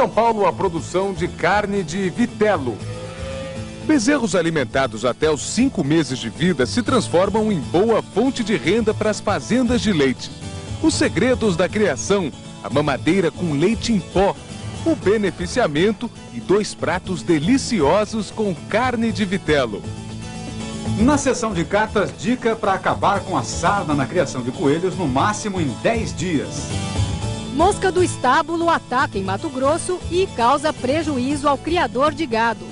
São Paulo, a produção de carne de vitelo. Bezerros alimentados até os 5 meses de vida se transformam em boa fonte de renda para as fazendas de leite. Os segredos da criação: a mamadeira com leite em pó, o beneficiamento e 2 pratos deliciosos com carne de vitelo. Na seção de cartas, dica para acabar com a sarna na criação de coelhos no máximo em 10 dias. Mosca do estábulo ataca em Mato Grosso e causa prejuízo ao criador de gado.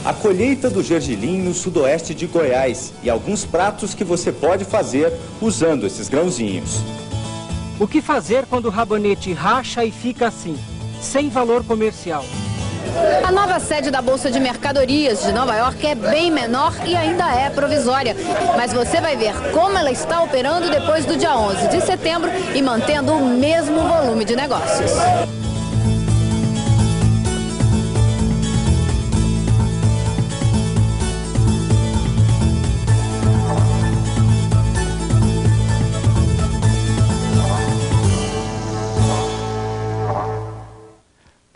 A colheita do gergelim no sudoeste de Goiás e alguns pratos que você pode fazer usando esses grãozinhos. O que fazer quando o rabanete racha e fica assim, sem valor comercial? A nova sede da Bolsa de Mercadorias de Nova York é bem menor e ainda é provisória. Mas você vai ver como ela está operando depois do dia 11 de setembro e mantendo o mesmo volume de negócios.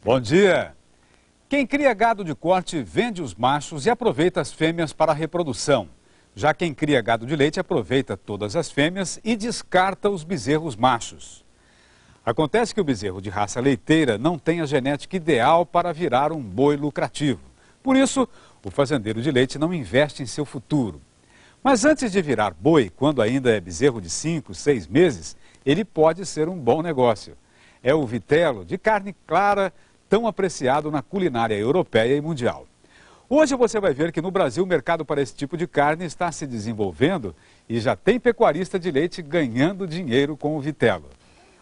Bom dia! Quem cria gado de corte vende os machos e aproveita as fêmeas para a reprodução. Já quem cria gado de leite aproveita todas as fêmeas e descarta os bezerros machos. Acontece que o bezerro de raça leiteira não tem a genética ideal para virar um boi lucrativo. Por isso, o fazendeiro de leite não investe em seu futuro. Mas antes de virar boi, quando ainda é bezerro de 5, 6 meses, ele pode ser um bom negócio. É o vitelo de carne clara, tão apreciado na culinária europeia e mundial. Hoje você vai ver que no Brasil o mercado para esse tipo de carne está se desenvolvendo e já tem pecuarista de leite ganhando dinheiro com o vitelo.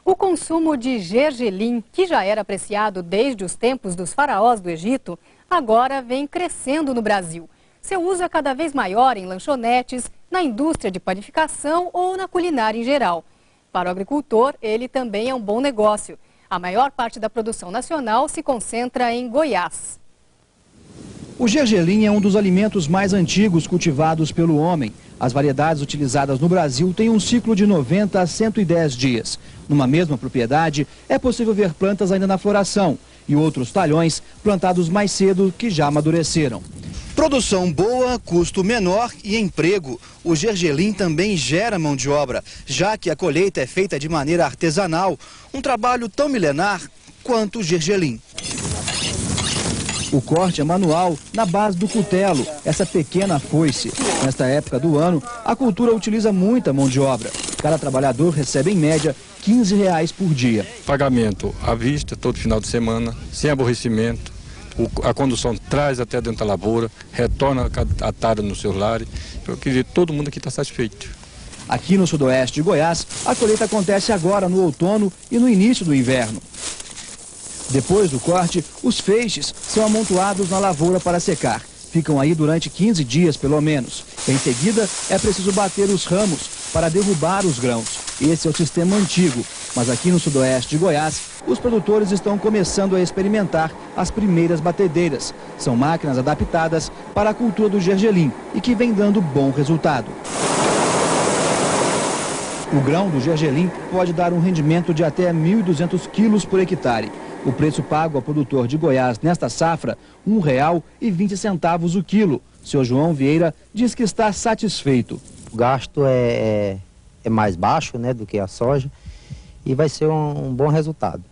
O consumo de gergelim, que já era apreciado desde os tempos dos faraós do Egito, agora vem crescendo no Brasil. Seu uso é cada vez maior em lanchonetes, na indústria de panificação ou na culinária em geral. Para o agricultor, ele também é um bom negócio. A maior parte da produção nacional se concentra em Goiás. O gergelim é um dos alimentos mais antigos cultivados pelo homem. As variedades utilizadas no Brasil têm um ciclo de 90 a 110 dias. Numa mesma propriedade, é possível ver plantas ainda na floração e outros talhões plantados mais cedo que já amadureceram. Produção boa, custo menor e emprego. O gergelim também gera mão de obra, já que a colheita é feita de maneira artesanal, um trabalho tão milenar quanto o gergelim. O corte é manual, na base do cutelo, essa pequena foice. Nesta época do ano, a cultura utiliza muita mão de obra. Cada trabalhador recebe, em média, R$15 por dia. Pagamento à vista, todo final de semana, sem aborrecimento. A condução traz até dentro da lavoura, retorna a tarde no seu lar. Eu queria que todo mundo aqui está satisfeito. Aqui no sudoeste de Goiás, a colheita acontece agora no outono e no início do inverno. Depois do corte, os feixes são amontoados na lavoura para secar. Ficam aí durante 15 dias, pelo menos. Em seguida, é preciso bater os ramos para derrubar os grãos. Esse é o sistema antigo, mas aqui no sudoeste de Goiás, os produtores estão começando a experimentar as primeiras batedeiras. São máquinas adaptadas para a cultura do gergelim e que vem dando bom resultado. O grão do gergelim pode dar um rendimento de até 1.200 quilos por hectare. O preço pago ao produtor de Goiás nesta safra, R$ 1,20 o quilo. Seu João Vieira diz que está satisfeito. O gasto é mais baixo, né, do que a soja e vai ser um bom resultado.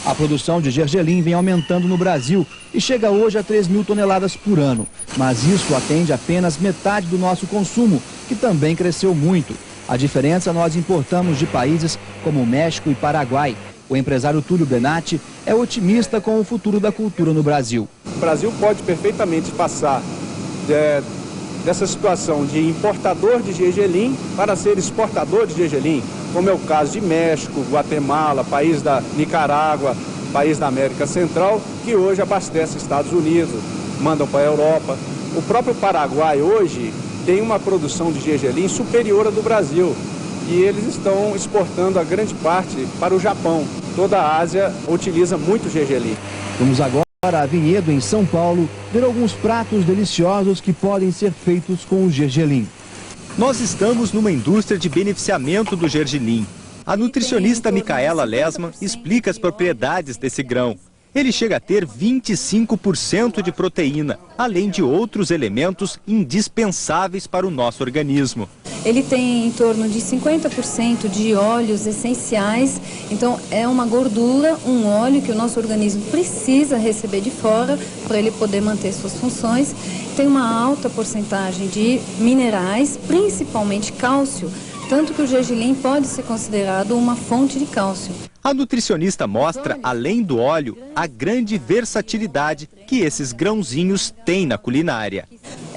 A produção de gergelim vem aumentando no Brasil e chega hoje a 3.000 toneladas por ano. Mas isso atende apenas metade do nosso consumo, que também cresceu muito. A diferença nós importamos de países como México e Paraguai. O empresário Túlio Benatti é otimista com o futuro da cultura no Brasil. O Brasil pode perfeitamente passar dessa situação de importador de gergelim para ser exportador de gergelim, como é o caso de México, Guatemala, país da Nicarágua, país da América Central, que hoje abastece Estados Unidos, mandam para a Europa. O próprio Paraguai hoje tem uma produção de gergelim superior à do Brasil. E eles estão exportando a grande parte para o Japão. Toda a Ásia utiliza muito gergelim. Vamos agora a Vinhedo, em São Paulo, ver alguns pratos deliciosos que podem ser feitos com o gergelim. Nós estamos numa indústria de beneficiamento do gergelim. A nutricionista Micaela Lesman explica as propriedades desse grão. Ele chega a ter 25% de proteína, além de outros elementos indispensáveis para o nosso organismo. Ele tem em torno de 50% de óleos essenciais, então é uma gordura, um óleo que o nosso organismo precisa receber de fora para ele poder manter suas funções. Tem uma alta porcentagem de minerais, principalmente cálcio, tanto que o gergelim pode ser considerado uma fonte de cálcio. A nutricionista mostra, além do óleo, a grande versatilidade que esses grãozinhos têm na culinária.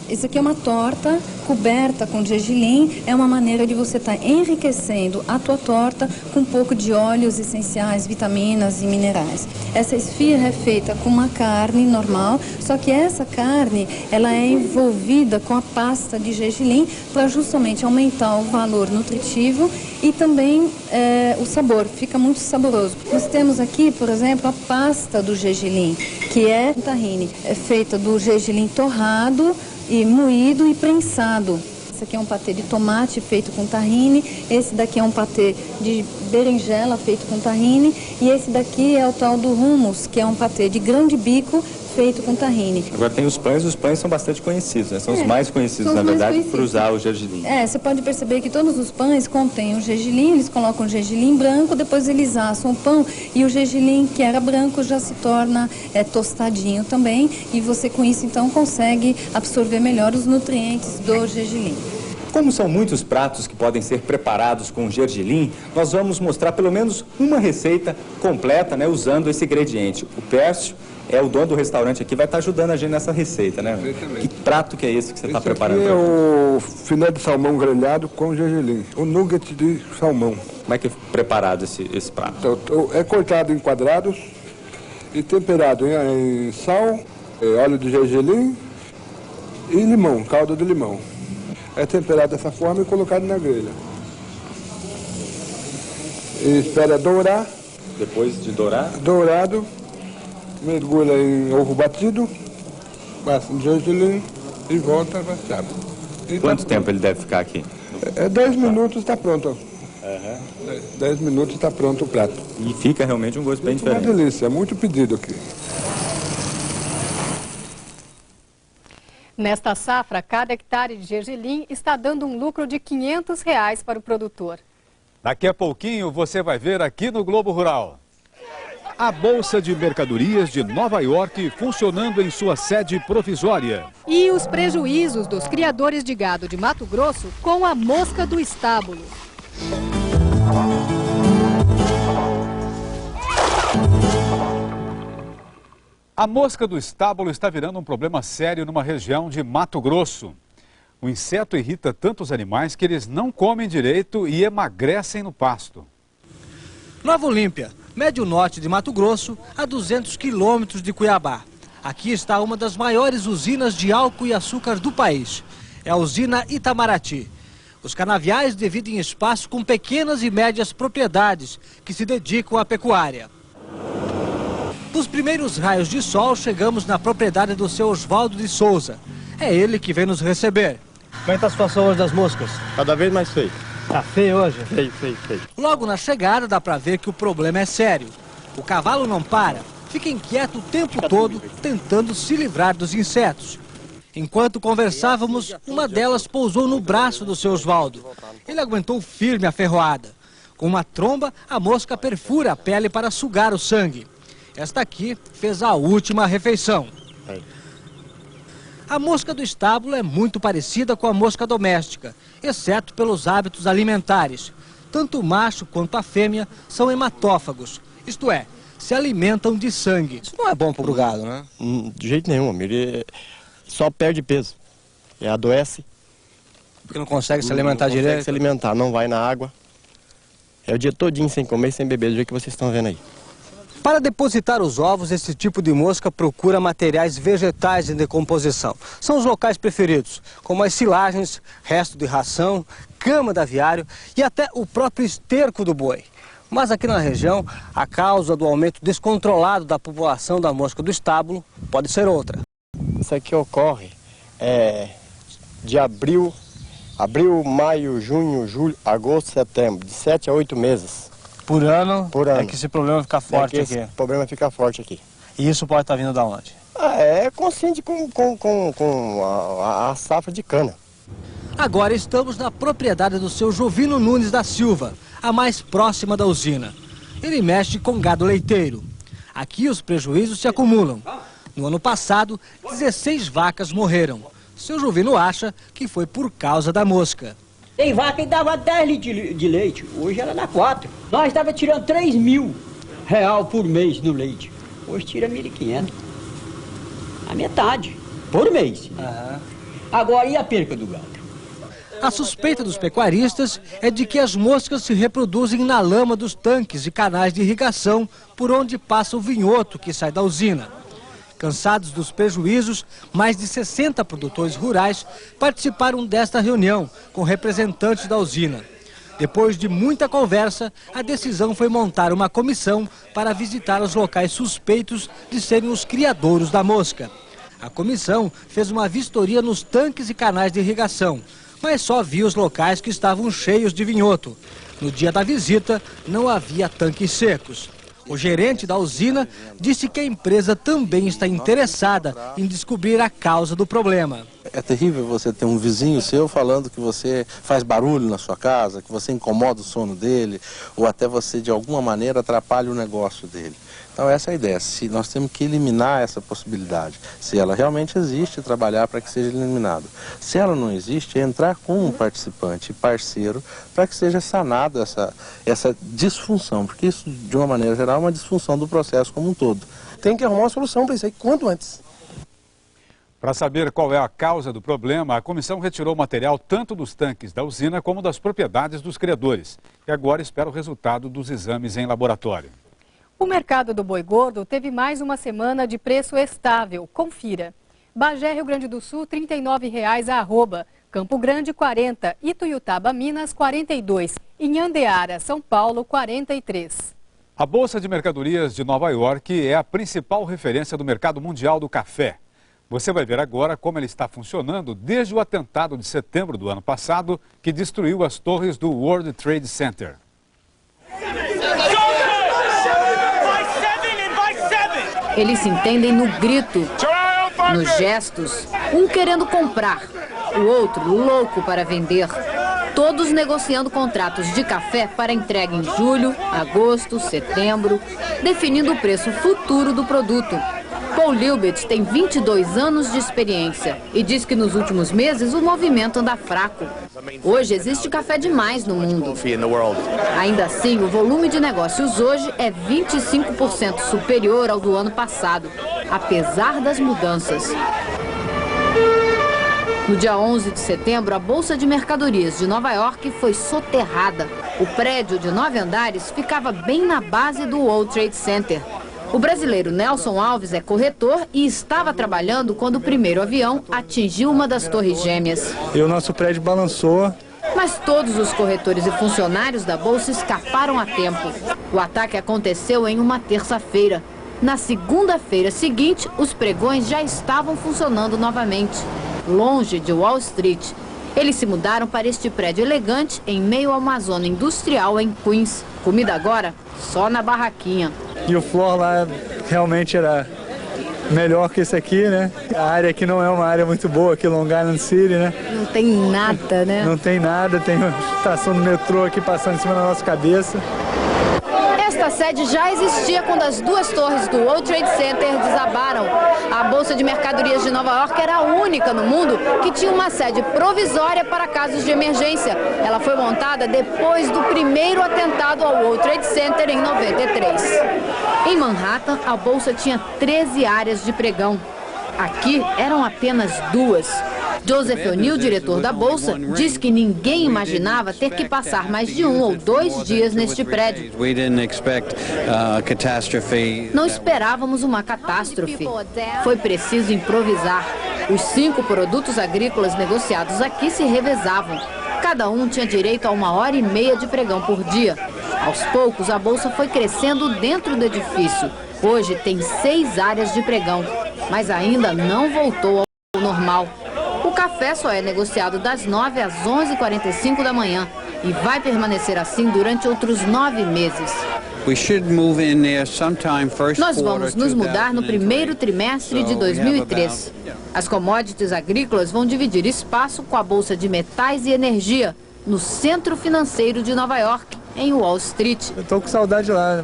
Isso aqui é uma torta coberta com gergelim, é uma maneira de você estar enriquecendo a tua torta com um pouco de óleos essenciais, vitaminas e minerais. Essa esfirra é feita com uma carne normal, só que essa carne ela é envolvida com a pasta de gergelim para justamente aumentar o valor nutritivo e também o sabor, fica muito saboroso. Nós temos aqui, por exemplo, a pasta do gergelim, que é tahine, é feita do gergelim torrado, e moído e prensado. Esse aqui é um patê de tomate feito com tahine, esse daqui é um patê de berinjela feito com tahine e esse daqui é o tal do hummus, que é um patê de grão de bico feito com tahine. Agora tem os pães são bastante conhecidos, né? São os mais conhecidos, na verdade, por usar o gergelim. Você pode perceber que todos os pães contêm o gergelim, eles colocam o gergelim branco, depois eles assam o pão e o gergelim que era branco já se torna tostadinho também e você com isso então consegue absorver melhor os nutrientes do gergelim. Como são muitos pratos que podem ser preparados com gergelim, nós vamos mostrar pelo menos uma receita completa, né, usando esse ingrediente. O Pércio é o dono do restaurante aqui, vai estar ajudando a gente nessa receita, né? Que prato que é esse que você está preparando? Esse aqui é o filé de salmão grelhado com gergelim, o nugget de salmão. Como é que é preparado esse prato? Então, é cortado em quadrados e temperado em sal, óleo de gergelim e limão, calda de limão. É temperado dessa forma e colocado na grelha. E espera dourar. Depois de dourar? Dourado. Mergulha em ovo batido, passa em gergelim e volta assado. Quanto tempo ele deve ficar aqui? 10 minutos está pronto. 10 minutos está pronto o prato. E fica realmente um gosto bem diferente. Uma delícia, é muito pedido aqui. Nesta safra, cada hectare de gergelim está dando um lucro de R$ 500 para o produtor. Daqui a pouquinho você vai ver aqui no Globo Rural. A Bolsa de Mercadorias de Nova York funcionando em sua sede provisória. E os prejuízos dos criadores de gado de Mato Grosso com a mosca do estábulo. A mosca do estábulo está virando um problema sério numa região de Mato Grosso. O inseto irrita tantos animais que eles não comem direito e emagrecem no pasto. Nova Olímpia, médio norte de Mato Grosso, a 200 quilômetros de Cuiabá. Aqui está uma das maiores usinas de álcool e açúcar do país. É a usina Itamaraty. Os canaviais dividem espaço com pequenas e médias propriedades que se dedicam à pecuária. Nos primeiros raios de sol, chegamos na propriedade do seu Oswaldo de Souza. É ele que vem nos receber. Como é que está a situação hoje das moscas? Cada vez mais feio. Tá feio hoje? Feio. Logo na chegada dá pra ver que o problema é sério. O cavalo não para, fica inquieto o tempo todo, tentando se livrar dos insetos. Enquanto conversávamos, uma delas pousou no braço do seu Oswaldo. Ele aguentou firme a ferroada. Com uma tromba, a mosca perfura a pele para sugar o sangue. Esta aqui fez a última refeição. A mosca do estábulo é muito parecida com a mosca doméstica, exceto pelos hábitos alimentares. Tanto o macho quanto a fêmea são hematófagos, isto é, se alimentam de sangue. Isso não é bom para o gado, né? De jeito nenhum, ele só perde peso. E adoece. Porque não consegue se alimentar direito? Não consegue se alimentar, não vai na água. É o dia todinho sem comer e sem beber, do jeito que vocês estão vendo aí. Para depositar os ovos, esse tipo de mosca procura materiais vegetais em decomposição. São os locais preferidos, como as silagens, resto de ração, cama de aviário e até o próprio esterco do boi. Mas aqui na região, a causa do aumento descontrolado da população da mosca do estábulo pode ser outra. Isso aqui ocorre de abril Abril, maio, junho, julho, agosto, setembro. De 7 a 8 meses. Por ano? Por ano. É que esse problema fica forte aqui. Esse problema fica forte aqui. E isso pode estar vindo da onde? É consciente com a safra de cana. Agora estamos na propriedade do seu Jovino Nunes da Silva, a mais próxima da usina. Ele mexe com gado leiteiro. Aqui os prejuízos se acumulam. No ano passado, 16 vacas morreram. Seu Jovino acha que foi por causa da mosca. Tem vaca que dava 10 litros de leite, hoje ela dá 4. Nós estávamos tirando R$3.000 por mês no leite. Hoje tira 1.500. A metade, por mês. Agora, e a perca do gado? A suspeita dos pecuaristas é de que as moscas se reproduzem na lama dos tanques e canais de irrigação por onde passa o vinhoto que sai da usina. Cansados dos prejuízos, mais de 60 produtores rurais participaram desta reunião com representantes da usina. Depois de muita conversa, a decisão foi montar uma comissão para visitar os locais suspeitos de serem os criadouros da mosca. A comissão fez uma vistoria nos tanques e canais de irrigação, mas só viu os locais que estavam cheios de vinhoto. No dia da visita, não havia tanques secos. O gerente da usina disse que a empresa também está interessada em descobrir a causa do problema. É terrível você ter um vizinho seu falando que você faz barulho na sua casa, que você incomoda o sono dele, ou até você de alguma maneira atrapalha o negócio dele. Então essa é a ideia, se nós temos que eliminar essa possibilidade. Se ela realmente existe, trabalhar para que seja eliminada. Se ela não existe, é entrar com um participante, parceiro, para que seja sanada essa disfunção, porque isso, de uma maneira geral, é uma disfunção do processo como um todo. Tem que arrumar uma solução para isso aí quanto antes. Para saber qual é a causa do problema, a comissão retirou material tanto dos tanques da usina como das propriedades dos criadores. E agora espera o resultado dos exames em laboratório. O mercado do boi gordo teve mais uma semana de preço estável. Confira. Bagé, Rio Grande do Sul, R$ 39,00 a arroba. Campo Grande, 40. Ituiutaba, Minas, 42. Inhandeara, São Paulo, 43. A Bolsa de Mercadorias de Nova York é a principal referência do mercado mundial do café. Você vai ver agora como ela está funcionando desde o atentado de setembro do ano passado, que destruiu as torres do World Trade Center. Eles se entendem no grito, nos gestos, um querendo comprar, o outro louco para vender. Todos negociando contratos de café para entrega em julho, agosto, setembro, definindo o preço futuro do produto. Paul Lilbert tem 22 anos de experiência e diz que nos últimos meses o movimento anda fraco. Hoje existe café demais no mundo. Ainda assim, o volume de negócios hoje é 25% superior ao do ano passado, apesar das mudanças. No dia 11 de setembro, a Bolsa de Mercadorias de Nova York foi soterrada. O prédio de 9 andares ficava bem na base do World Trade Center. O brasileiro Nelson Alves é corretor e estava trabalhando quando o primeiro avião atingiu uma das torres gêmeas. E o nosso prédio balançou. Mas todos os corretores e funcionários da Bolsa escaparam a tempo. O ataque aconteceu em uma terça-feira. Na segunda-feira seguinte, os pregões já estavam funcionando novamente, longe de Wall Street. Eles se mudaram para este prédio elegante em meio a uma zona industrial em Queens. Comida agora só na barraquinha. E o floor lá realmente era melhor que esse aqui, né? A área aqui não é uma área muito boa aqui, Long Island City, né? Não tem nada, né? Não tem nada, tem uma estação do metrô aqui passando em cima da nossa cabeça. Esta sede já existia quando as duas torres do World Trade Center desabaram. A Bolsa de Mercadorias de Nova York era a única no mundo que tinha uma sede provisória para casos de emergência. Ela foi montada depois do primeiro atentado ao World Trade Center em 93. Em Manhattan, a Bolsa tinha 13 áreas de pregão. Aqui eram apenas 2. Joseph O'Neill, diretor da Bolsa, diz que ninguém imaginava ter que passar mais de 1 ou 2 dias neste prédio. Não esperávamos uma catástrofe. Foi preciso improvisar. Os 5 produtos agrícolas negociados aqui se revezavam. Cada um tinha direito a 1h30 de pregão por dia. Aos poucos, a Bolsa foi crescendo dentro do edifício. Hoje tem 6 áreas de pregão, mas ainda não voltou ao normal. O café só é negociado das 9 às 11h45 da manhã e vai permanecer assim durante outros 9 meses. Nós vamos nos mudar no primeiro trimestre de 2013. As commodities agrícolas vão dividir espaço com a Bolsa de Metais e Energia, no centro financeiro de Nova York, em Wall Street. Eu tô com saudade lá.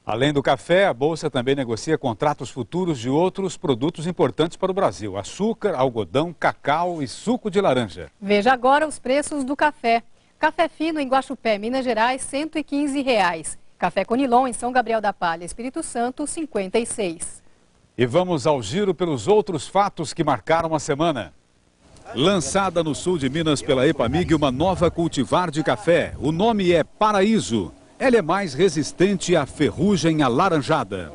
Além do café, a Bolsa também negocia contratos futuros de outros produtos importantes para o Brasil: açúcar, algodão, cacau e suco de laranja. Veja agora os preços do café. Café fino em Guaxupé, Minas Gerais, R$ 115. Café Conilon em São Gabriel da Palha, Espírito Santo, R$ 56. E vamos ao giro pelos outros fatos que marcaram a semana. Lançada no sul de Minas pela Epamig uma nova cultivar de café. O nome é Paraíso. Ela é mais resistente à ferrugem alaranjada.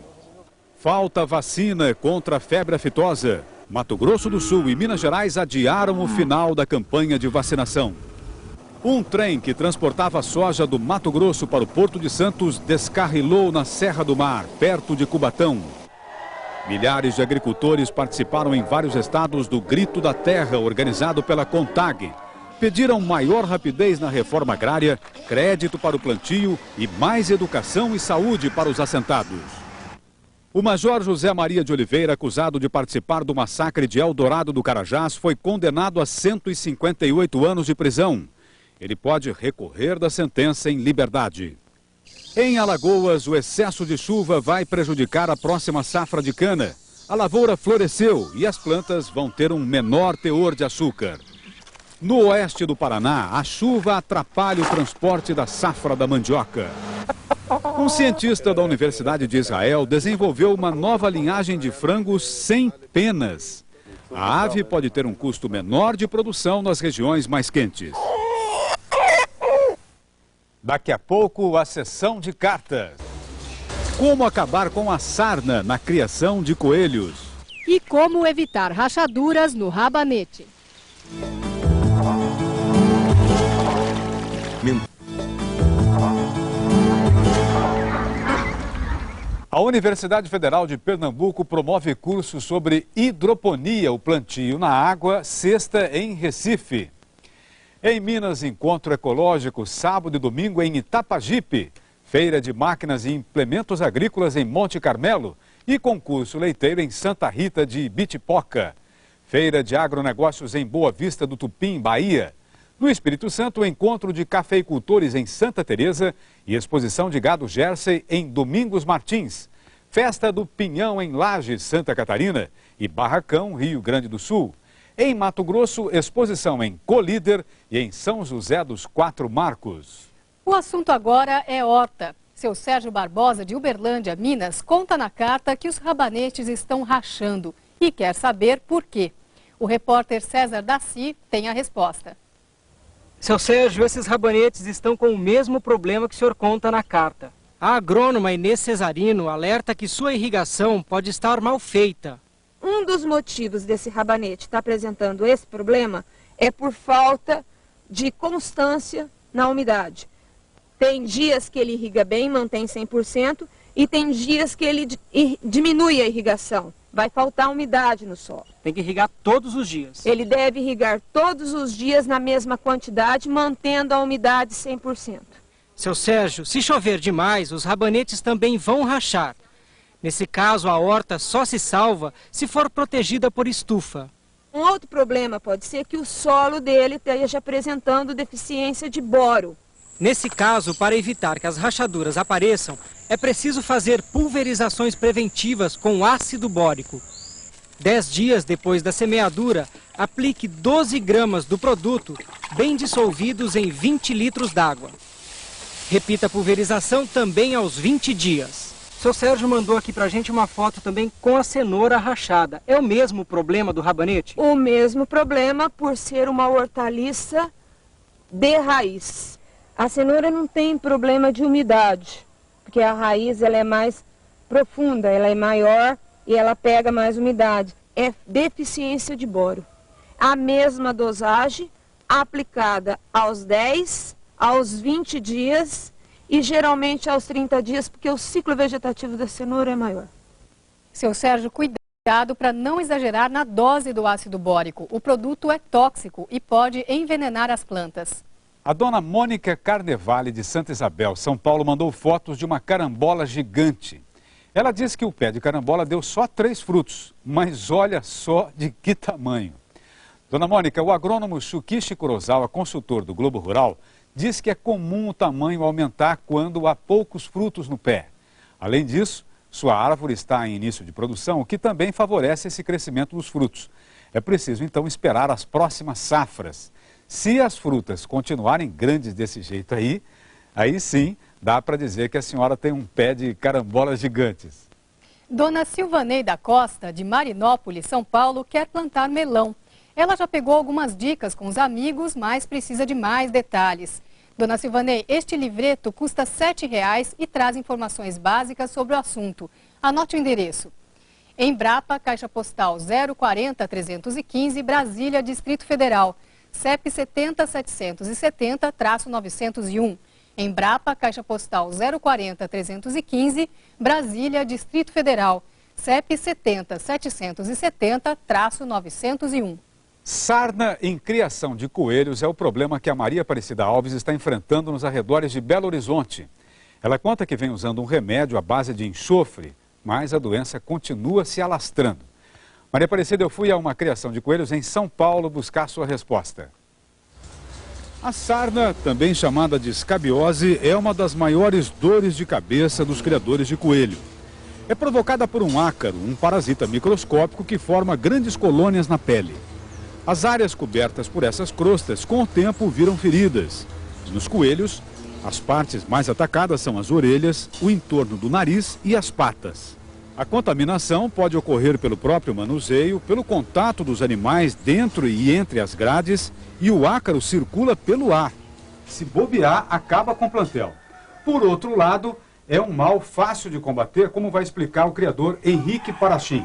Falta vacina contra a febre aftosa. Mato Grosso do Sul e Minas Gerais adiaram o final da campanha de vacinação. Um trem que transportava soja do Mato Grosso para o Porto de Santos descarrilou na Serra do Mar, perto de Cubatão. Milhares de agricultores participaram em vários estados do Grito da Terra, organizado pela CONTAG. Pediram maior rapidez na reforma agrária, crédito para o plantio e mais educação e saúde para os assentados. O major José Maria de Oliveira, acusado de participar do massacre de Eldorado do Carajás, foi condenado a 158 anos de prisão. Ele pode recorrer da sentença em liberdade. Em Alagoas, o excesso de chuva vai prejudicar a próxima safra de cana. A lavoura floresceu e as plantas vão ter um menor teor de açúcar. No oeste do Paraná, a chuva atrapalha o transporte da safra da mandioca. Um cientista da Universidade de Israel desenvolveu uma nova linhagem de frangos sem penas. A ave pode ter um custo menor de produção nas regiões mais quentes. Daqui a pouco, a sessão de cartas. Como acabar com a sarna na criação de coelhos. E como evitar rachaduras no rabanete. A Universidade Federal de Pernambuco promove cursos sobre hidroponia, o plantio na água, sexta em Recife. Em Minas, encontro ecológico, sábado e domingo em Itapajipe. Feira de máquinas e implementos agrícolas em Monte Carmelo. E concurso leiteiro em Santa Rita de Ibitipoca. Feira de agronegócios em Boa Vista do Tupim, Bahia. No Espírito Santo, encontro de cafeicultores em Santa Teresa e exposição de gado Jersey em Domingos Martins. Festa do Pinhão em Lages, Santa Catarina e Barracão, Rio Grande do Sul. Em Mato Grosso, exposição em Colíder e em São José dos Quatro Marcos. O assunto agora é horta. Seu Sérgio Barbosa, de Uberlândia, Minas, conta na carta que os rabanetes estão rachando e quer saber por quê. O repórter César Daci tem a resposta. Seu Sérgio, esses rabanetes estão com o mesmo problema que o senhor conta na carta. A agrônoma Inês Cesarino alerta que sua irrigação pode estar mal feita. Um dos motivos desse rabanete estar apresentando esse problema é por falta de constância na umidade. Tem dias que ele irriga bem, mantém 100%, e tem dias que ele diminui a irrigação. Vai faltar umidade no solo. Tem que irrigar todos os dias. Ele deve irrigar todos os dias na mesma quantidade, mantendo a umidade 100%. Seu Sérgio, se chover demais, os rabanetes também vão rachar. Nesse caso, a horta só se salva se for protegida por estufa. Um outro problema pode ser que o solo dele esteja apresentando deficiência de boro. Nesse caso, para evitar que as rachaduras apareçam, é preciso fazer pulverizações preventivas com ácido bórico. 10 dias depois da semeadura, aplique 12 gramas do produto, bem dissolvidos em 20 litros d'água. Repita a pulverização também aos 20 dias. Seu Sérgio mandou aqui pra gente uma foto também com a cenoura rachada. É o mesmo problema do rabanete? O mesmo problema por ser uma hortaliça de raiz. A cenoura não tem problema de umidade, porque a raiz ela é mais profunda, ela é maior e ela pega mais umidade. É deficiência de boro. A mesma dosagem aplicada aos 10, aos 20 dias e geralmente aos 30 dias, porque o ciclo vegetativo da cenoura é maior. Seu Sérgio, cuidado. Cuidado para não exagerar na dose do ácido bórico. O produto é tóxico e pode envenenar as plantas. A dona Mônica Carnevale de Santa Isabel, São Paulo, mandou fotos de uma carambola gigante. Ela disse que o pé de carambola deu só 3 frutos, mas olha só de que tamanho. Dona Mônica, o agrônomo Shukichi Kurosawa, consultor do Globo Rural, diz que é comum o tamanho aumentar quando há poucos frutos no pé. Além disso, sua árvore está em início de produção, o que também favorece esse crescimento dos frutos. É preciso, então, esperar as próximas safras. Se as frutas continuarem grandes desse jeito aí sim, dá para dizer que a senhora tem um pé de carambolas gigantes. Dona Silvanei da Costa, de Marinópolis, São Paulo, quer plantar melão. Ela já pegou algumas dicas com os amigos, mas precisa de mais detalhes. Dona Silvanei, este livreto custa R$ 7,00 e traz informações básicas sobre o assunto. Anote o endereço. Embrapa, Caixa Postal 040-315, Brasília, Distrito Federal. CEP 70-770-901. Embrapa, Caixa Postal 040-315, Brasília, Distrito Federal. CEP 70-770-901. Sarna em criação de coelhos é o problema que a Maria Aparecida Alves está enfrentando nos arredores de Belo Horizonte. Ela conta que vem usando um remédio à base de enxofre, mas a doença continua se alastrando. Maria Aparecida, eu fui a uma criação de coelhos em São Paulo buscar sua resposta. A sarna, também chamada de escabiose, é uma das maiores dores de cabeça dos criadores de coelho. É provocada por um ácaro, um parasita microscópico que forma grandes colônias na pele. As áreas cobertas por essas crostas, com o tempo, viram feridas. Nos coelhos, as partes mais atacadas são as orelhas, o entorno do nariz e as patas. A contaminação pode ocorrer pelo próprio manuseio, pelo contato dos animais dentro e entre as grades, e o ácaro circula pelo ar. Se bobear, acaba com o plantel. Por outro lado, é um mal fácil de combater, como vai explicar o criador Henrique Parachim.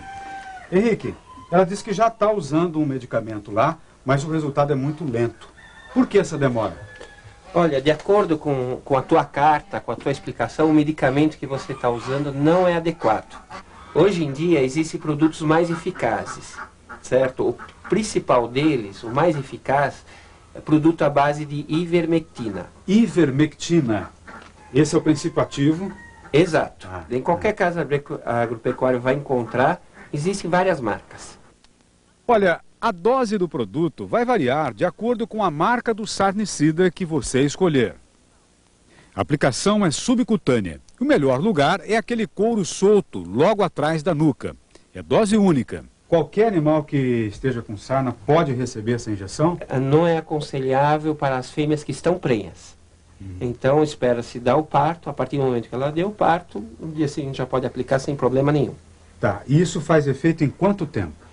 Henrique, ela disse que já está usando um medicamento lá, mas o resultado é muito lento. Por que essa demora? Olha, de acordo com a tua carta, com a tua explicação, o medicamento que você está usando não é adequado. Hoje em dia existem produtos mais eficazes, certo? O principal deles, o mais eficaz, é produto à base de ivermectina. Ivermectina, esse é o princípio ativo? Exato. Em qualquer casa agropecuária vai encontrar, existem várias marcas. Olha, a dose do produto vai variar de acordo com a marca do sarnicida que você escolher. A aplicação é subcutânea. O melhor lugar é aquele couro solto, logo atrás da nuca. É dose única. Qualquer animal que esteja com sarna pode receber essa injeção? Não é aconselhável para as fêmeas que estão prenhas. Então espera-se dar o parto, a partir do momento que ela deu o parto, no dia seguinte já pode aplicar sem problema nenhum. Tá, e isso faz efeito em quanto tempo?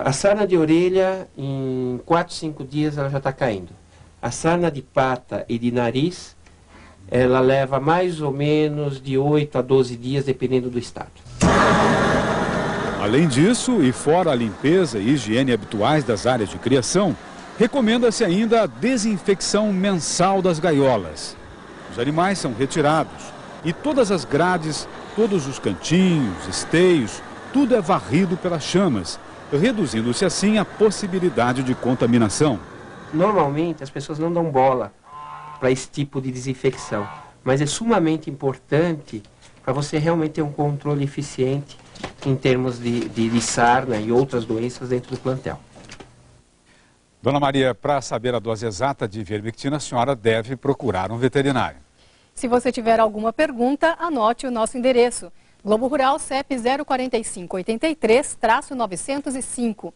A sarna de orelha, em 4, 5 dias ela já está caindo. A sarna de pata e de nariz, ela leva mais ou menos de 8 a 12 dias, dependendo do estado. Além disso, e fora a limpeza e higiene habituais das áreas de criação, recomenda-se ainda a desinfecção mensal das gaiolas. Os animais são retirados e todas as grades, todos os cantinhos, esteios, tudo é varrido pelas chamas, reduzindo-se assim a possibilidade de contaminação. Normalmente as pessoas não dão bola para esse tipo de desinfecção, mas é sumamente importante para você realmente ter um controle eficiente em termos de sarna e outras doenças dentro do plantel. Dona Maria, para saber a dose exata de ivermectina, a senhora deve procurar um veterinário. Se você tiver alguma pergunta, anote o nosso endereço. Globo Rural, CEP 04583-905.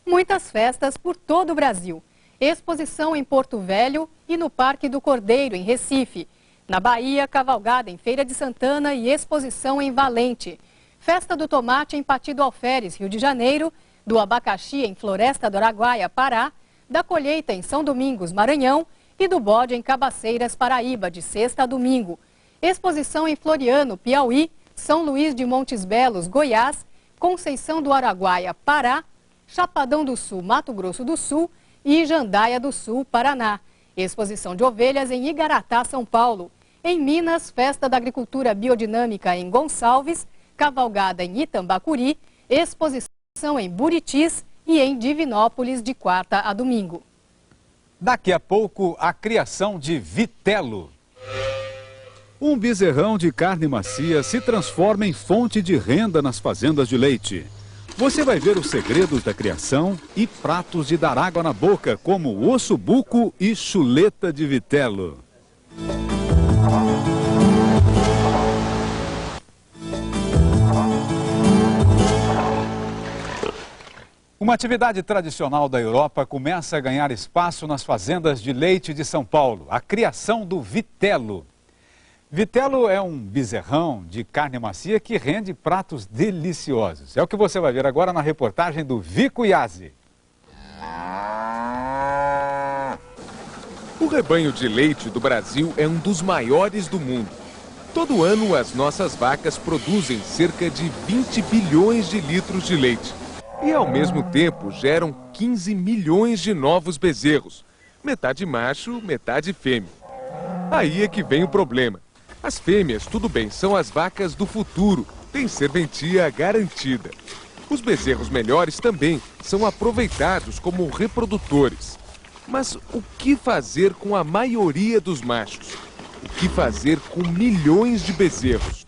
Muitas festas por todo o Brasil. Exposição em Porto Velho e no Parque do Cordeiro, em Recife. Na Bahia, cavalgada em Feira de Santana e exposição em Valente. Festa do tomate em Pati do Alferes, Rio de Janeiro. Do abacaxi em Floresta do Araguaia, Pará. Da colheita em São Domingos, Maranhão. E do bode em Cabaceiras, Paraíba, de sexta a domingo. Exposição em Floriano, Piauí. São Luís de Montes Belos, Goiás. Conceição do Araguaia, Pará. Chapadão do Sul, Mato Grosso do Sul. E Jandaia do Sul, Paraná. Exposição de ovelhas em Igaratá, São Paulo. Em Minas, Festa da Agricultura Biodinâmica em Gonçalves. Cavalgada em Itambacuri. Exposição em Buritis e em Divinópolis de quarta a domingo. Daqui a pouco, a criação de vitelo. Um bezerrão de carne macia se transforma em fonte de renda nas fazendas de leite. Você vai ver os segredos da criação e pratos de dar água na boca, como ossobuco e chuleta de vitelo. Uma atividade tradicional da Europa começa a ganhar espaço nas fazendas de leite de São Paulo, a criação do vitelo. Vitelo é um bezerrão de carne macia que rende pratos deliciosos. É o que você vai ver agora na reportagem do Vico Iazzi. O rebanho de leite do Brasil é um dos maiores do mundo. Todo ano, as nossas vacas produzem cerca de 20 bilhões de litros de leite. E, ao mesmo tempo, geram 15 milhões de novos bezerros. Metade macho, metade fêmea. Aí é que vem o problema. As fêmeas, tudo bem, são as vacas do futuro, têm serventia garantida. Os bezerros melhores também são aproveitados como reprodutores. Mas o que fazer com a maioria dos machos? O que fazer com milhões de bezerros?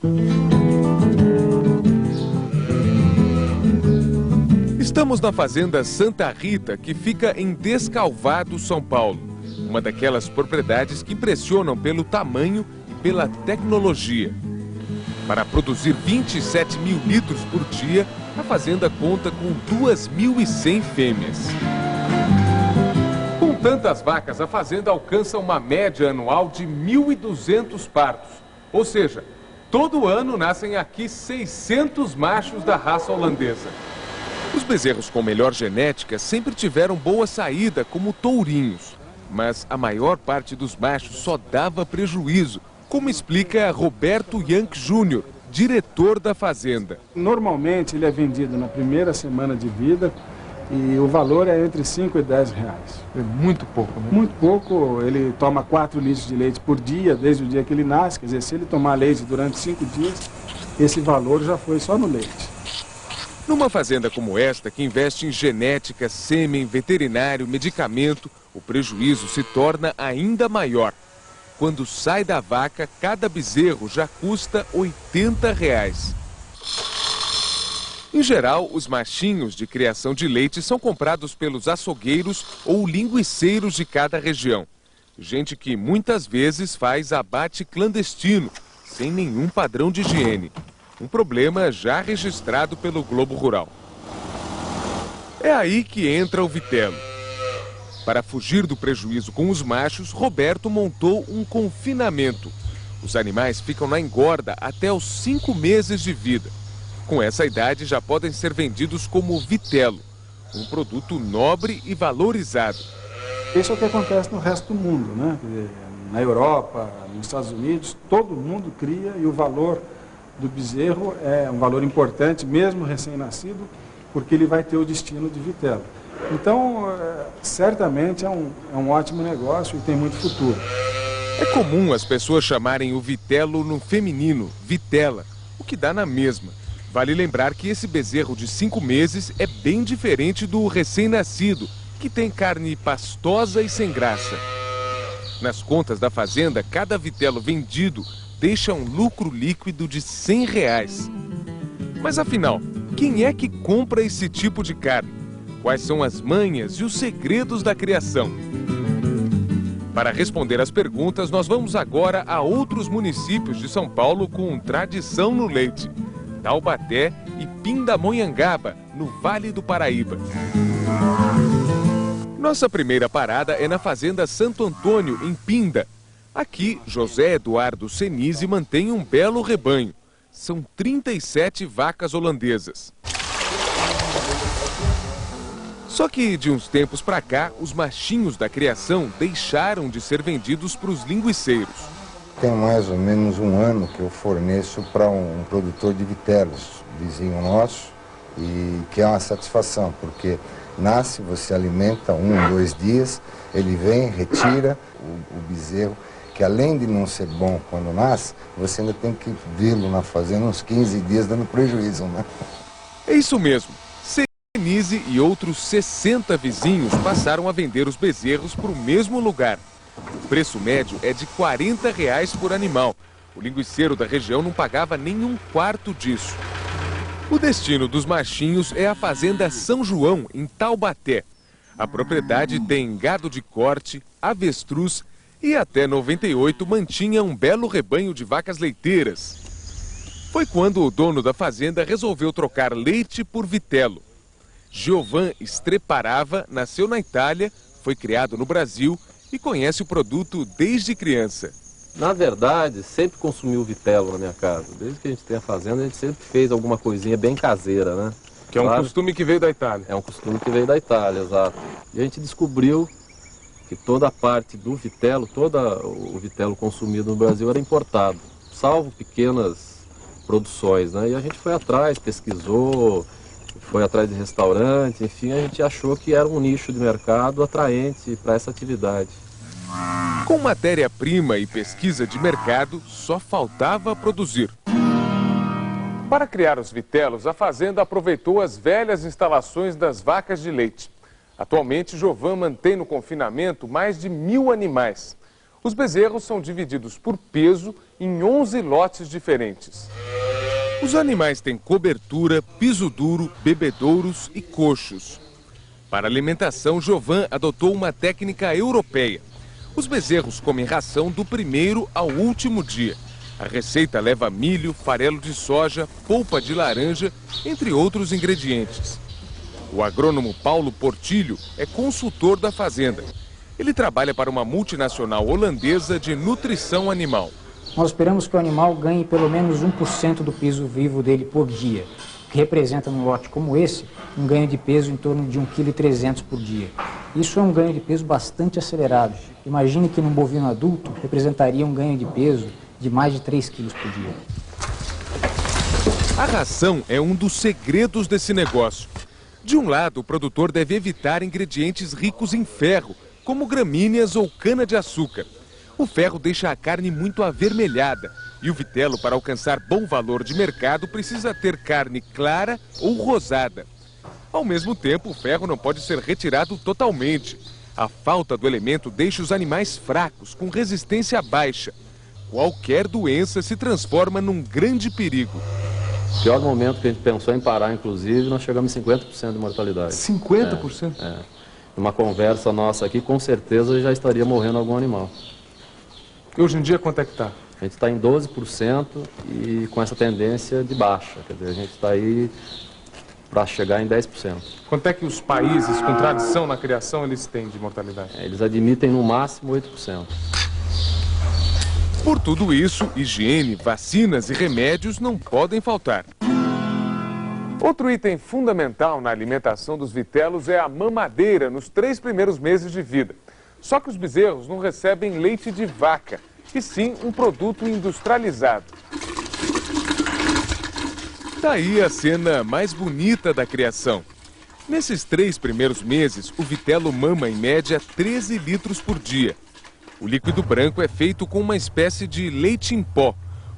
Estamos na fazenda Santa Rita, que fica em Descalvado, São Paulo. Uma daquelas propriedades que impressionam pelo tamanho pela tecnologia. Para produzir 27 mil litros por dia, a fazenda conta com 2.100 fêmeas. Com tantas vacas, a fazenda alcança uma média anual de 1.200 partos. Ou seja, todo ano nascem aqui 600 machos da raça holandesa. Os bezerros com melhor genética sempre tiveram boa saída, como tourinhos. Mas a maior parte dos machos só dava prejuízo, como explica Roberto Yank Júnior, diretor da fazenda. Normalmente ele é vendido na primeira semana de vida e o valor é entre 5 e 10 reais. É muito pouco, né? Muito pouco. Ele toma 4 litros de leite por dia, desde o dia que ele nasce. Quer dizer, se ele tomar leite durante 5 dias, esse valor já foi só no leite. Numa fazenda como esta, que investe em genética, sêmen, veterinário, medicamento, o prejuízo se torna ainda maior. Quando sai da vaca, cada bezerro já custa R$80. Em geral, os machinhos de criação de leite são comprados pelos açougueiros ou linguiceiros de cada região. Gente que muitas vezes faz abate clandestino, sem nenhum padrão de higiene. Um problema já registrado pelo Globo Rural. É aí que entra o vitelo. Para fugir do prejuízo com os machos, Roberto montou um confinamento. Os animais ficam na engorda até os 5 meses de vida. Com essa idade já podem ser vendidos como vitelo, um produto nobre e valorizado. Isso é o que acontece no resto do mundo, né? Na Europa, nos Estados Unidos, todo mundo cria e o valor do bezerro é um valor importante, mesmo recém-nascido, porque ele vai ter o destino de vitelo. Então, certamente é um ótimo negócio e tem muito futuro. É comum as pessoas chamarem o vitelo no feminino, vitela, o que dá na mesma. Vale lembrar que esse bezerro de 5 meses é bem diferente do recém-nascido, que tem carne pastosa e sem graça. Nas contas da fazenda, cada vitelo vendido deixa um lucro líquido de R$100. Mas afinal, quem é que compra esse tipo de carne? Quais são as manhas e os segredos da criação? Para responder às perguntas, nós vamos agora a outros municípios de São Paulo com tradição no leite. Taubaté e Pindamonhangaba, no Vale do Paraíba. Nossa primeira parada é na fazenda Santo Antônio, em Pinda. Aqui, José Eduardo Senise mantém um belo rebanho. São 37 vacas holandesas. Só que, de uns tempos para cá, os machinhos da criação deixaram de ser vendidos para os linguiceiros. Tem mais ou menos um ano que eu forneço para um produtor de vitelos, vizinho nosso, e que é uma satisfação, porque nasce, você alimenta 1 ou 2 dias, ele vem, retira o bezerro, que além de não ser bom quando nasce, você ainda tem que vê-lo na fazenda uns 15 dias dando prejuízo, né? É isso mesmo. Denise e outros 60 vizinhos passaram a vender os bezerros para o mesmo lugar. O preço médio é de R$ 40 por animal. O linguiceiro da região não pagava nem um quarto disso. O destino dos machinhos é a fazenda São João, em Taubaté. A propriedade tem gado de corte, avestruz e até 98 mantinha um belo rebanho de vacas leiteiras. Foi quando o dono da fazenda resolveu trocar leite por vitelo. Giovan Streparava nasceu na Itália, foi criado no Brasil e conhece o produto desde criança. Na verdade, sempre consumiu vitelo na minha casa. Desde que a gente tem a fazenda, a gente sempre fez alguma coisinha bem caseira, né? Que é um costume que veio da Itália. É um costume que veio da Itália, exato. E a gente descobriu que toda a parte do vitelo, todo o vitelo consumido no Brasil era importado, salvo pequenas produções, né? E a gente foi atrás, pesquisou, foi atrás de restaurante, enfim, a gente achou que era um nicho de mercado atraente para essa atividade. Com matéria-prima e pesquisa de mercado, só faltava produzir. Para criar os vitelos, a fazenda aproveitou as velhas instalações das vacas de leite. Atualmente, Giovan mantém no confinamento mais de 1000 animais. Os bezerros são divididos por peso em 11 lotes diferentes. Os animais têm cobertura, piso duro, bebedouros e coxos. Para a alimentação, Giovan adotou uma técnica europeia. Os bezerros comem ração do primeiro ao último dia. A receita leva milho, farelo de soja, polpa de laranja, entre outros ingredientes. O agrônomo Paulo Portilho é consultor da fazenda. Ele trabalha para uma multinacional holandesa de nutrição animal. Nós esperamos que o animal ganhe pelo menos 1% do peso vivo dele por dia, que representa num lote como esse um ganho de peso em torno de 1,3 kg por dia. Isso é um ganho de peso bastante acelerado. Imagine que num bovino adulto representaria um ganho de peso de mais de 3 kg por dia. A ração é um dos segredos desse negócio. De um lado, o produtor deve evitar ingredientes ricos em ferro, como gramíneas ou cana-de-açúcar. O ferro deixa a carne muito avermelhada e o vitelo, para alcançar bom valor de mercado, precisa ter carne clara ou rosada. Ao mesmo tempo, o ferro não pode ser retirado totalmente. A falta do elemento deixa os animais fracos, com resistência baixa. Qualquer doença se transforma num grande perigo. No pior momento que a gente pensou em parar, inclusive, nós chegamos em 50% de mortalidade. 50%? É. Numa conversa nossa aqui, com certeza já estaria morrendo algum animal. E hoje em dia, quanto é que está? A gente está em 12% e com essa tendência de baixa. Quer dizer, a gente está aí para chegar em 10%. Quanto é que os países com tradição na criação eles têm de mortalidade? Eles admitem no máximo 8%. Por tudo isso, higiene, vacinas e remédios não podem faltar. Outro item fundamental na alimentação dos vitelos é a mamadeira nos 3 primeiros meses de vida. Só que os bezerros não recebem leite de vaca, e sim um produto industrializado. Daí a cena mais bonita da criação. Nesses 3 primeiros meses, o vitelo mama em média 13 litros por dia. O líquido branco é feito com uma espécie de leite em pó,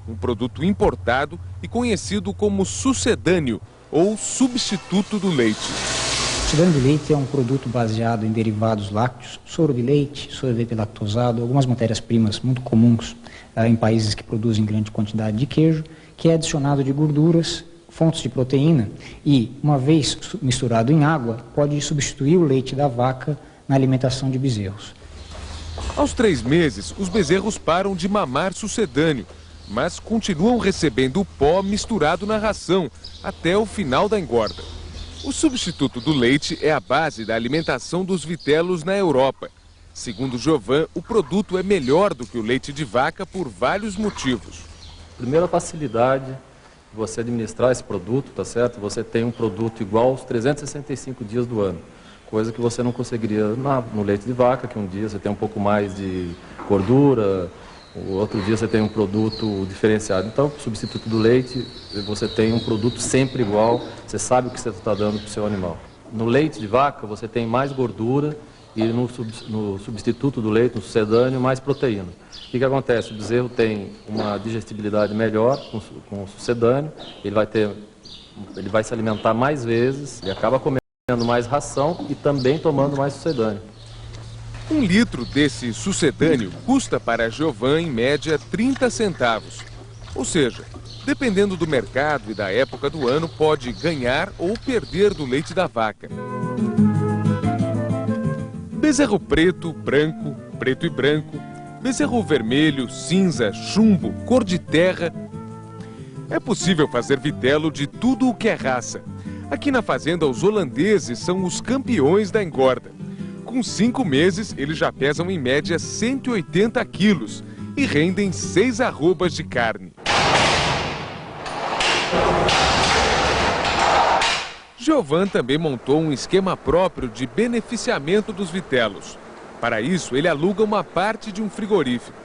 um produto importado e conhecido como sucedâneo, ou substituto do leite. O sucedâneo de leite é um produto baseado em derivados lácteos, soro de leite, sorvete lactosado, algumas matérias-primas muito comuns em países que produzem grande quantidade de queijo, que é adicionado de gorduras, fontes de proteína e, uma vez misturado em água, pode substituir o leite da vaca na alimentação de bezerros. Aos 3 meses, os bezerros param de mamar sucedâneo, mas continuam recebendo o pó misturado na ração até o final da engorda. O substituto do leite é a base da alimentação dos vitelos na Europa. Segundo Giovan, o produto é melhor do que o leite de vaca por vários motivos. Primeiro, a facilidade de você administrar esse produto, tá certo? Você tem um produto igual aos 365 dias do ano, coisa que você não conseguiria no leite de vaca, que um dia você tem um pouco mais de gordura, o outro dia você tem um produto diferenciado. Então, o substituto do leite, você tem um produto sempre igual, você sabe o que você está dando para o seu animal. No leite de vaca, você tem mais gordura e no substituto do leite, no sucedâneo, mais proteína. O que acontece? O bezerro tem uma digestibilidade melhor com o sucedâneo, ele vai ter Ele vai se alimentar mais vezes, ele acaba comendo mais ração e também tomando mais sucedâneo. 1 litro desse sucedâneo custa para Giovan, em média, 30 centavos. Ou seja, dependendo do mercado e da época do ano, pode ganhar ou perder do leite da vaca. Bezerro preto, branco, preto e branco, bezerro vermelho, cinza, chumbo, cor de terra. É possível fazer vitelo de tudo o que é raça. Aqui na fazenda, os holandeses são os campeões da engorda. Com 5 meses, eles já pesam em média 180 quilos e rendem 6 arrobas de carne. Giovan também montou um esquema próprio de beneficiamento dos vitelos. Para isso, ele aluga uma parte de um frigorífico.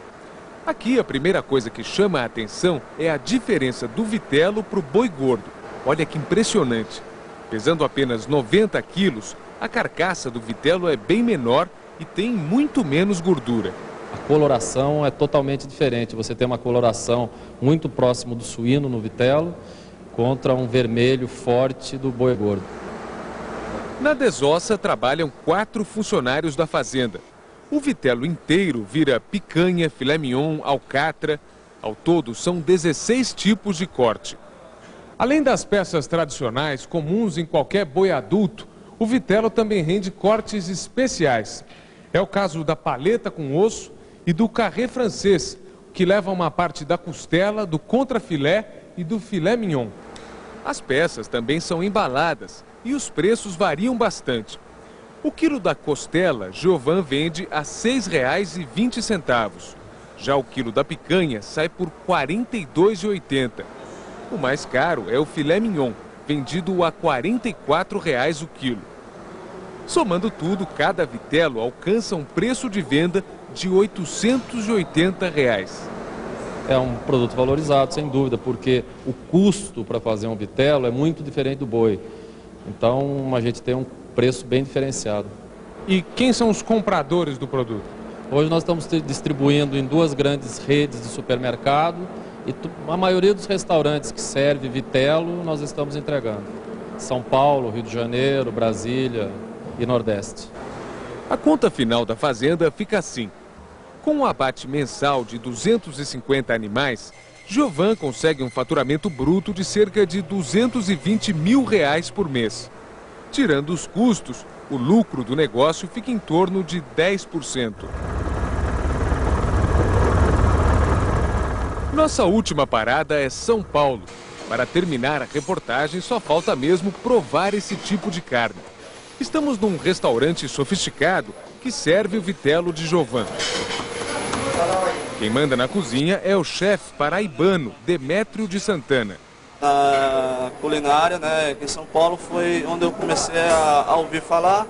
Aqui, a primeira coisa que chama a atenção é a diferença do vitelo para o boi gordo. Olha que impressionante. Pesando apenas 90 quilos, a carcaça do vitelo é bem menor e tem muito menos gordura. A coloração é totalmente diferente. Você tem uma coloração muito próximo do suíno no vitelo, contra um vermelho forte do boi gordo. Na desossa trabalham 4 funcionários da fazenda. O vitelo inteiro vira picanha, filé mignon, alcatra. Ao todo, são 16 tipos de corte. Além das peças tradicionais, comuns em qualquer boi adulto, o vitelo também rende cortes especiais. É o caso da paleta com osso e do carré francês, que leva uma parte da costela, do contrafilé e do filé mignon. As peças também são embaladas e os preços variam bastante. O quilo da costela, Giovan vende a R$ 6,20. Já o quilo da picanha sai por R$ 42,80. O mais caro é o filé mignon, vendido a R$ 44,00 o quilo. Somando tudo, cada vitelo alcança um preço de venda de R$ 880. É um produto valorizado, sem dúvida, porque o custo para fazer um vitelo é muito diferente do boi. Então, a gente tem um preço bem diferenciado. E quem são os compradores do produto? Hoje nós estamos distribuindo em 2 grandes redes de supermercado e a maioria dos restaurantes que serve vitelo nós estamos entregando. São Paulo, Rio de Janeiro, Brasília e Nordeste. A conta final da fazenda fica assim. Com um abate mensal de 250 animais, Giovan consegue um faturamento bruto de cerca de R$ 220 mil por mês. Tirando os custos, o lucro do negócio fica em torno de 10%. Nossa última parada é São Paulo. Para terminar a reportagem, só falta mesmo provar esse tipo de carne. Estamos num restaurante sofisticado que serve o vitelo de Giovan. Quem manda na cozinha é o chefe paraibano, Demétrio de Santana. Na culinária, né, aqui em São Paulo, foi onde eu comecei a ouvir falar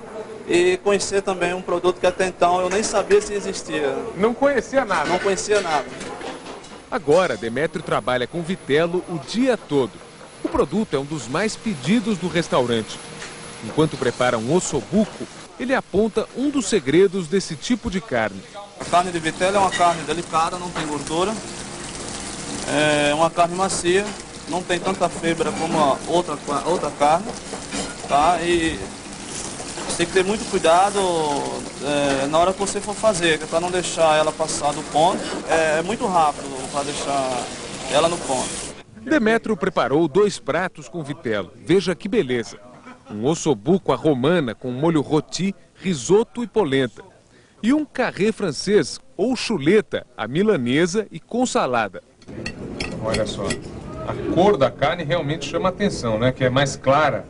e conhecer também um produto que até então eu nem sabia se existia. Não conhecia nada? Não conhecia nada. Agora, Demétrio trabalha com vitelo o dia todo. O produto é um dos mais pedidos do restaurante. Enquanto prepara um ossobuco, ele aponta um dos segredos desse tipo de carne. A carne de vitelo é uma carne delicada, não tem gordura, é uma carne macia, não tem tanta fibra como a outra carne, tá? E você tem que ter muito cuidado na hora que você for fazer, para não deixar ela passar do ponto. É muito rápido para deixar ela no ponto. Demétrio preparou 2 pratos com vitelo. Veja que beleza. Um ossobuco à romana com molho roti, risoto e polenta. E um carré francês ou chuleta à milanesa e com salada. Olha só, a cor da carne realmente chama atenção, né? Que é mais clara.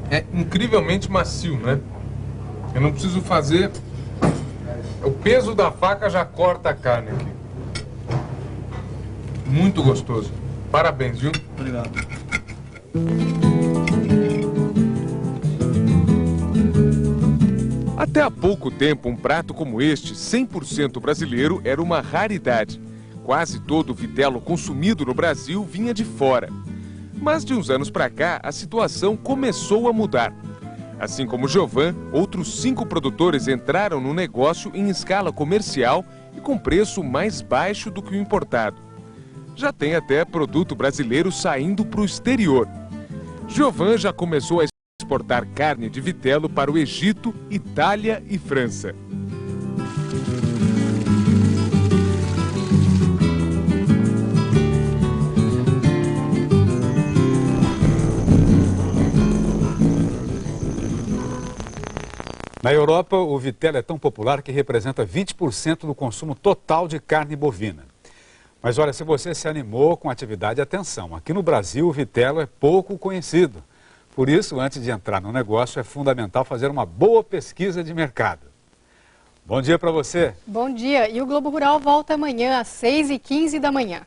É incrivelmente macio, né? Eu não preciso fazer... O peso da faca já corta a carne aqui. Muito gostoso. Parabéns, viu? Obrigado. Até há pouco tempo, um prato como este, 100% brasileiro, era uma raridade. Quase todo o vitelo consumido no Brasil vinha de fora. Mas de uns anos para cá, a situação começou a mudar. Assim como Giovan, outros 5 produtores entraram no negócio em escala comercial e com preço mais baixo do que o importado. Já tem até produto brasileiro saindo para o exterior. Giovan já começou a exportar carne de vitelo para o Egito, Itália e França. Na Europa, o vitelo é tão popular que representa 20% do consumo total de carne bovina. Mas olha, se você se animou com a atividade, atenção, aqui no Brasil o vitelo é pouco conhecido. Por isso, antes de entrar no negócio, é fundamental fazer uma boa pesquisa de mercado. Bom dia para você. Bom dia. E o Globo Rural volta amanhã às 6h15 da manhã.